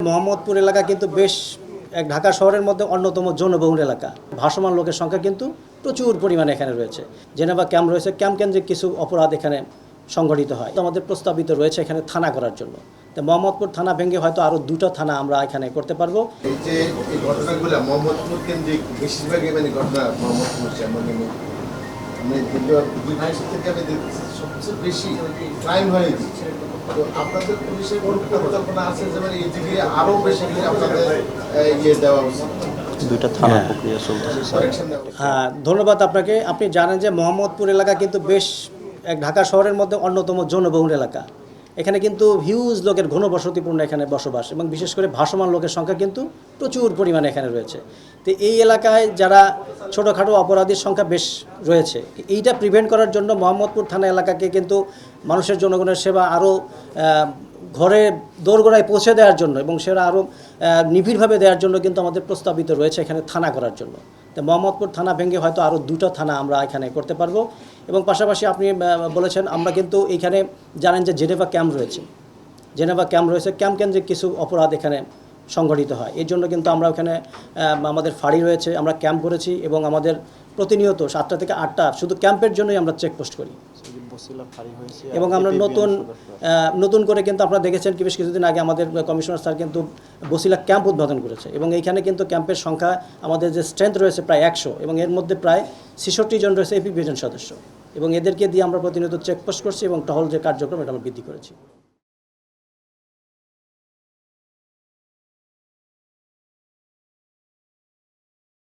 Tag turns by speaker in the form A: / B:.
A: মোহাম্মদপুর এলাকা কিন্তু বেশ ঢাকা শহরের মধ্যে অন্যতম জনবহুল এলাকা। ভাসমান লোকের সংখ্যা কিন্তু প্রচুর পরিমাণে এখানে রয়েছে। জেনেভা ক্যাম্প রয়েছে, ক্যাম্প কেন্দ্রিক কিছু অপরাধ এখানে সংঘটিত হয়। তো আমাদের প্রস্তাবিত রয়েছে এখানে থানা করার জন্য। তো মোহাম্মদপুর থানা ভেঙে হয়তো আরও 2টা থানা আমরা এখানে করতে পারবো।
B: এই যে এই ঘটনাগুলো মোহাম্মদপুর কেন্দ্রিক বেশিরভাগই ঘটনা মোহাম্মদপুর দুই মাস থেকে আমি দেখতেছি সবচেয়ে বেশি ক্রাইম হয়ে গেছে। তো আপনাদের পুলিশের কোন পরিকল্পনা আছে যে এই দিকে আরো বেশি করে আপনাদের দেওয়া উচিত?
C: 2টা থানা প্রক্রিয়া চলতেছে।
A: হ্যাঁ, ধন্যবাদ আপনাকে। আপনি জানেন যে মোহাম্মদপুর এলাকা কিন্তু বেশ ঢাকা শহরের মধ্যে অন্যতম জনবহুল এলাকা। এখানে কিন্তু হিউজ লোকের ঘনবসতিপূর্ণ এখানে বসবাস, এবং বিশেষ করে ভাসমান লোকের সংখ্যা কিন্তু প্রচুর পরিমাণে এখানে রয়েছে। তো এই এলাকায় যারা ছোটোখাটো অপরাধীর সংখ্যা বেশ রয়েছে, এইটা প্রিভেন্ট করার জন্য মোহাম্মদপুর থানা এলাকাকে কিন্তু মানুষের জনগণের সেবা আরও ঘরে দোরগোড়ায় পৌঁছে দেওয়ার জন্য এবং সেটা আরও নিবিড়ভাবে দেওয়ার জন্য কিন্তু আমাদের প্রস্তাবিত রয়েছে এখানে থানা করার জন্য। তো মোহাম্মদপুর থানা ভেঙে হয়তো আরও 2টা থানা আমরা এখানে করতে পারবো। এবং পাশাপাশি আপনি বলেছেন, আমরা কিন্তু এইখানে জানেন যে জেনেভা ক্যাম্প রয়েছে, ক্যাম্প কেন্দ্রিক কিছু অপরাধ এখানে সংঘটিত হয়। এর জন্য কিন্তু আমরা ওখানে আমাদের ফাঁড়ি রয়েছে, আমরা ক্যাম্প করেছি এবং আমাদের প্রতিনিয়ত 7টা থেকে 8টা শুধু ক্যাম্পের জন্যই আমরা চেকপোস্ট করি। এবং আমরা নতুন করে কিন্তু আপনারা দেখেছেন কি বেশ কিছুদিন আগে আমাদের কমিশনার স্যার কিন্তু বসিলা ক্যাম্প উদ্বোধন করেছে, এবং এইখানে কিন্তু ক্যাম্পের সংখ্যা আমাদের যে স্ট্রেংথ রয়েছে প্রায় 100, এবং এর মধ্যে প্রায় 66 জন রয়েছে এপিবিএন সদস্য, এবং এদেরকে দিয়ে আমরা প্রতিনিয়ত চেকপোস্ট করছি এবং টহল যে কার্যক্রম এটা আমরা বৃদ্ধি করেছি।